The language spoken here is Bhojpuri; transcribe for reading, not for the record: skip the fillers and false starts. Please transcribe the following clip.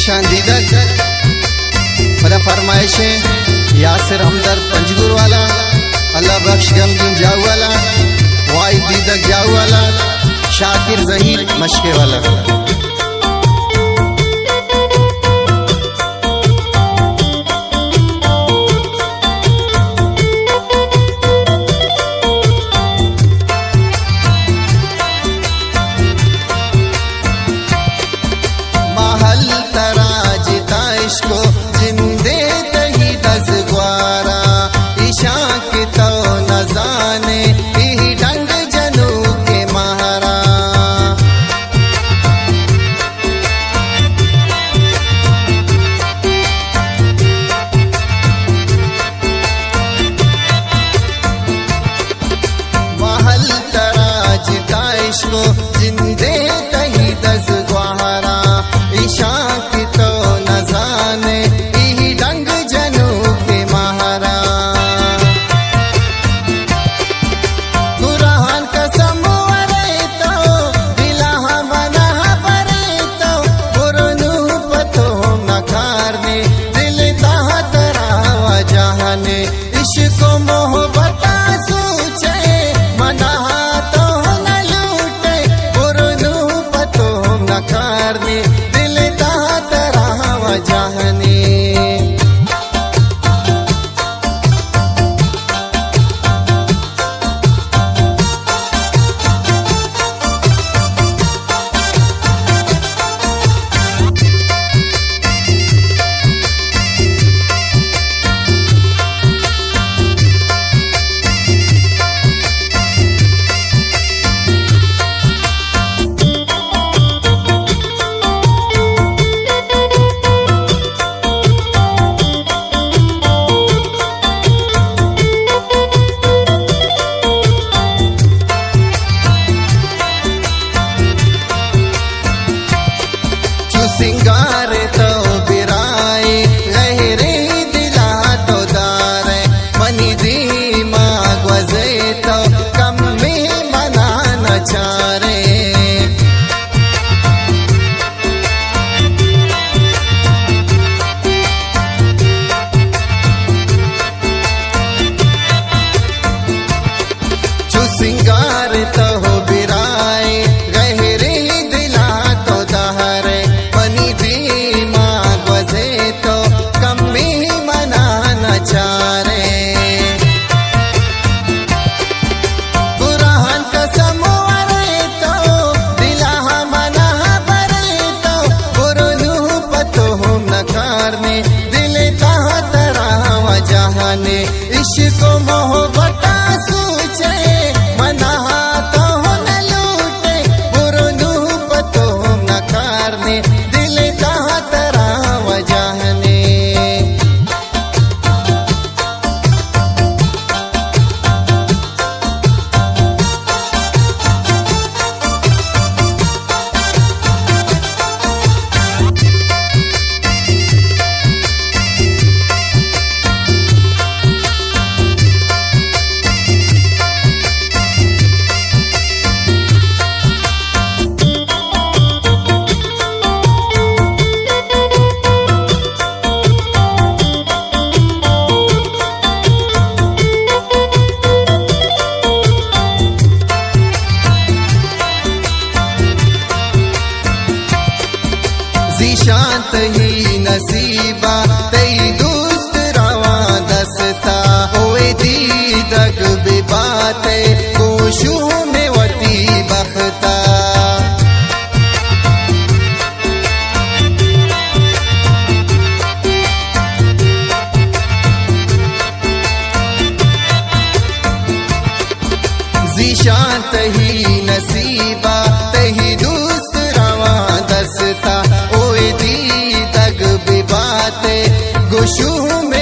निशान दीदक बड़ा फरमाइश है यासिर हमदर्द पंजगुर वाला, अल्लाह बख्श गमगीन जाऊ वाला, वाइद दीदक जाऊ वाला, शाकिर जहीर मशके वाला। को जिंदे तही दस ग्वारा ईशा के तो न जाने ही डंग जनू के महारा। महल तराज ताइश को जिंदे तही दस ग्वारा ईशा की तो सिंगार तो बिराए गहरे दिला तो दारे मनी दिमाग वजे तो कम में मना न चारे। जो सिंगार तो बिराए गहरे दिला तो दारे तो कमी मना न चारे। कुरान कसम वरे तो दिला मना बरे तो पुरनु पतो न कारने दिल कहाँ तरह वजहने इश्क मोहब्बत सूचे मना तो न लूटे पुरनु पतो न कारने दिल कहाँ तरह वजहने। शांत ही नसीबा तई दोस्त रवा दसता होए दीदक बेबाते कोशू में वती बखता। जी शांत ही नसीबा तही दोस्त रवा दसता दीदक बेबाते गोशू में